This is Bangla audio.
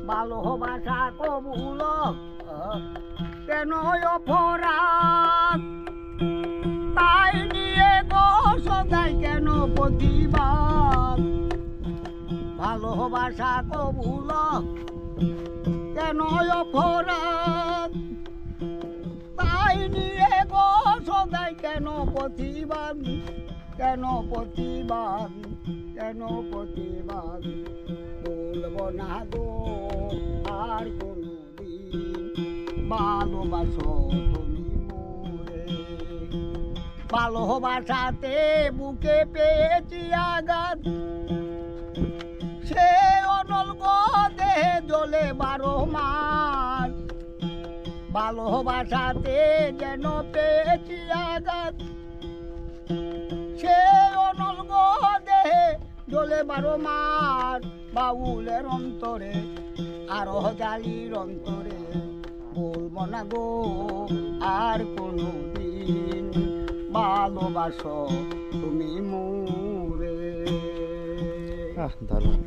ভালোবাসা কবুল কেন অপরাধ তাই নিয়ে গো সদাই কেন প্রতিবাদ ভালোবাসা কবুল কেন অপরাধ তাই নিয়ে গো সদাই কেন প্রতিবাদ কেন প্রতিবাদ কেন প্রতিবাদ বলবো না গো আর কোনদিন ভালোবাসো তুমি মোরে ভালোবাসাতে বুকে পেয়েছি আঘাত সে অনল গো দেহে জ্বলে 12 মাস ভালোবাসাতে যেন পেয়েছি আঘাত সে অনল গো দেহে জ্বলে 12 মাস বাউলের অন্তরে আরো জালির অন্তরে বলবো না গো আর কোনো দিন ভালোবাসো তুমি মোরে দারুণ